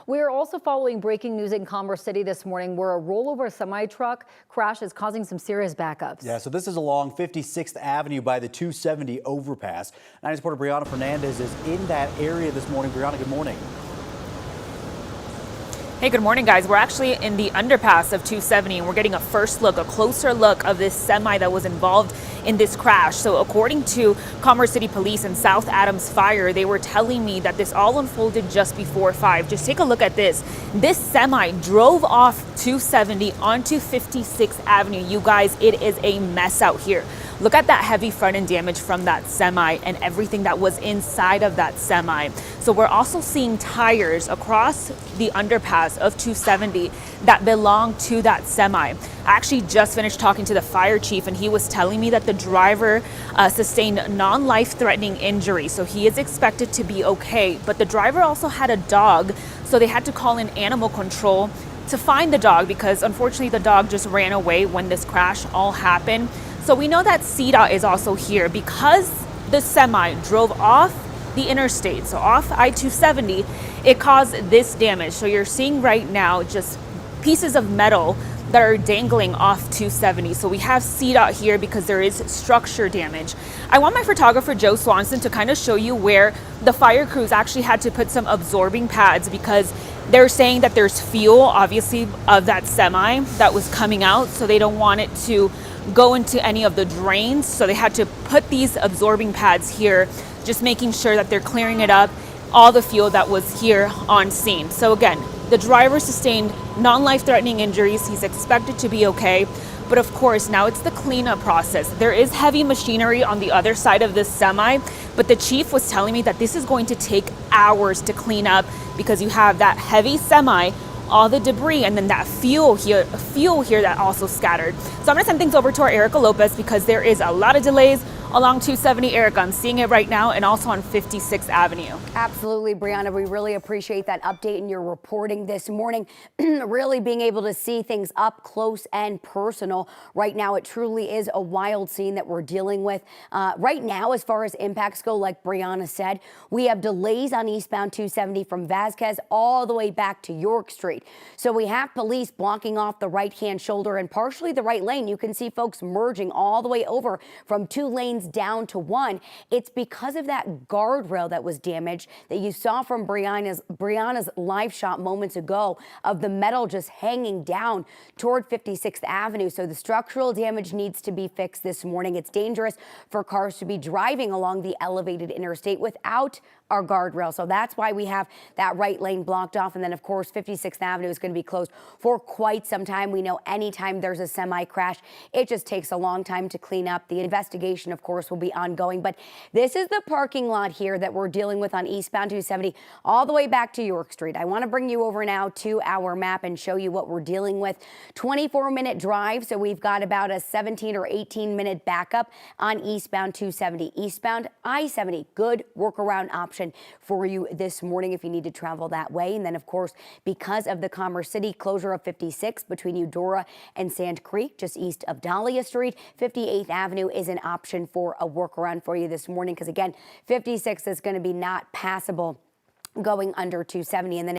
We're also following breaking news in Commerce City this morning where a rollover semi-truck crash is causing some serious backups. Yeah, so this is along 56th Avenue by the 270 overpass. 9 reporter Brianna Fernandez is in that area this morning. Brianna, good morning. Hey, good morning, guys. We're actually in the underpass of 270 and we're getting a closer look of this semi that was involved in this crash. So according to Commerce City Police and South Adams Fire, they were telling me that this all unfolded just before 5. Just take a look at this. This semi drove off 270 onto 56th Avenue. You guys, it is a mess out here. Look at that heavy front end damage from that semi and everything that was inside of that semi. So we're also seeing tires across the underpass of 270 that belong to that semi. I actually just finished talking to the fire chief and he was telling me that the driver sustained non-life-threatening injuries. So he is expected to be okay, but the driver also had a dog. So they had to call in animal control to find the dog because unfortunately the dog just ran away when this crash all happened. So we know that CDOT is also here because the semi drove off the interstate, so off I-270, it caused this damage. So you're seeing right now just pieces of metal that are dangling off 270. So we have CDOT here because there is structure damage. I want my photographer Joe Swanson to kind of show you where the fire crews actually had to put some absorbing pads because they're saying that there's fuel, obviously, of that semi that was coming out. So they don't want it to go into any of the drains. So they had to put these absorbing pads here, just making sure that they're clearing it up, all the fuel that was here on scene. So again, the driver sustained non-life-threatening injuries. He's expected to be okay. But of course, now it's the cleanup process. There is heavy machinery on the other side of this semi, but the chief was telling me that this is going to take hours to clean up because you have that heavy semi, all the debris, and then that fuel here that also scattered. So I'm gonna send things over to our Erica Lopez because there is a lot of delays along 270. Erica, I'm seeing it right now, and also on 56th Avenue. Absolutely, Brianna. We really appreciate that update and your reporting this morning. Really being able to see things up close and personal. Right now, it truly is a wild scene that we're dealing with. Right now, as far as impacts go, like Brianna said, we have delays on eastbound 270 from Vasquez all the way back to York Street. So we have police blocking off the right-hand shoulder and partially the right lane. You can see folks merging all the way over from 2 lanes down to 1. It's because of that guardrail that was damaged that you saw from Brianna's live shot moments ago of the metal just hanging down toward 56th Avenue. So the structural damage needs to be fixed this morning. It's dangerous for cars to be driving along the elevated interstate without our guardrail. So that's why we have that right lane blocked off. And then, of course, 56th Avenue is going to be closed for quite some time. We know anytime there's a semi crash, it just takes a long time to clean up. The investigation, of course, will be ongoing. But this is the parking lot here that we're dealing with on eastbound 270 all the way back to York Street. I want to bring you over now to our map and show you what we're dealing with. 24-minute drive. So we've got about a 17 or 18-minute backup on eastbound 270. Eastbound I-70, good workaround option for you this morning if you need to travel that way. And then, of course, because of the Commerce City closure of 56 between Eudora and Sand Creek, just east of Dahlia Street, 58th Avenue is an option for a workaround for you this morning because, again, 56 is going to be not passable going under 270. And then